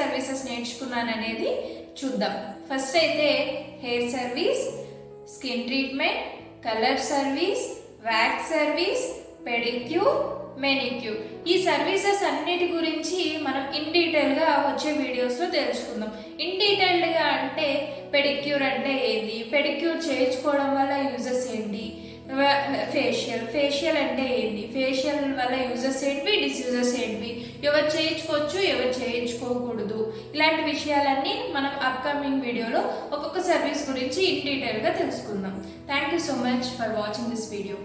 Services నేర్చుకున్నాను అనేది చూద్దాం. ఫస్ట్ అయితే hair service, skin treatment, colour service, wax service, pedicure, manicure. ఈ సర్వీసెస్ అన్నిటి గురించి మనం ఇన్ డీటెయిల్గా వచ్చే వీడియోస్లో తెలుసుకుందాం. ఇన్ డీటెయిల్డ్గా అంటే పెడిక్యూర్ అంటే ఏంటి, పెడిక్యూర్ చేయించుకోవడం వల్ల యూజెస్ ఏంటి, ఫేషియల్ అంటే ఏంటి, ఫేషియల్ వల్ల యూజెస్ ఏంటి, డిస్యూజెస్ ఏంటి, ఎవరు చేయించుకోవచ్చు ఎవరు చేయించుకోకూడదు, ఇలాంటి విషయాలన్నీ మనం అప్కమింగ్ వీడియోలో ఒక్కొక్క సర్వీస్ గురించి ఇన్ డీటెయిల్గా తెలుసుకుందాం. Thank you so much for watching this video.